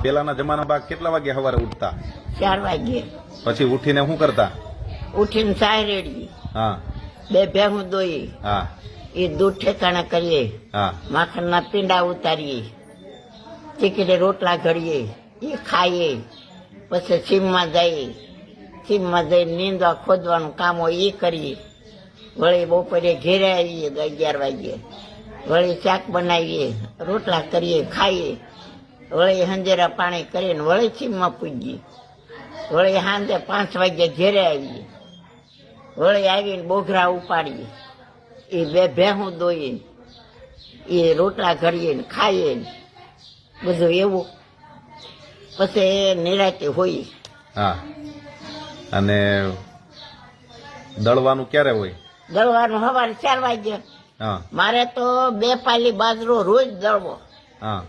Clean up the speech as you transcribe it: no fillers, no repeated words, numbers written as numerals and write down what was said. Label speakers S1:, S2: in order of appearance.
S1: પેલાના જમાનામાં કેટલા વાગે સવારે ઉઠતા?
S2: 4 વાગે.
S1: પછી ઉઠીને શું કરતા?
S2: ઉઠીને ચાય રેડી,
S1: હા
S2: 2 ભેહું દોઈ,
S1: હા
S2: એ દૂધ ઠેકાણા કરીએ,
S1: હા
S2: માખણના પીંડા ઉતારીએ, ચીકીને રોટલા ઘડીએ, એ ખાઈએ. પછી સીમમાં જઈએ, સીમમાં જઈને નીંદવા ખોદવાનું કામ હોય એ કરીએ. વળી બપોરે ઘેરે આવીએ 11 વાગે, વળી શાક બનાવીએ, રોટલા કરીએ, ખાઈએ. વળી હંજેરા પાણી કરીને વળી સીમમાં પૂજીએ. વળી સાંજે 5 વાગે ઘેરે આવીએ. વળી આવીને બોઘરા ઉપાડીએ, એ 2 ભેહું દોઈએ, એ રોટલા ઘડીએ ને ખાઈએ ને બધું એવું. પછી નિરાંતે હોઈએ.
S1: હા. અને દળવાનું ક્યારે હોય?
S2: દળવાનું સવારે 4 વાગે.
S1: હા
S2: મારે તો 2 પાલી બાજરો રોજ દળવો.
S1: હા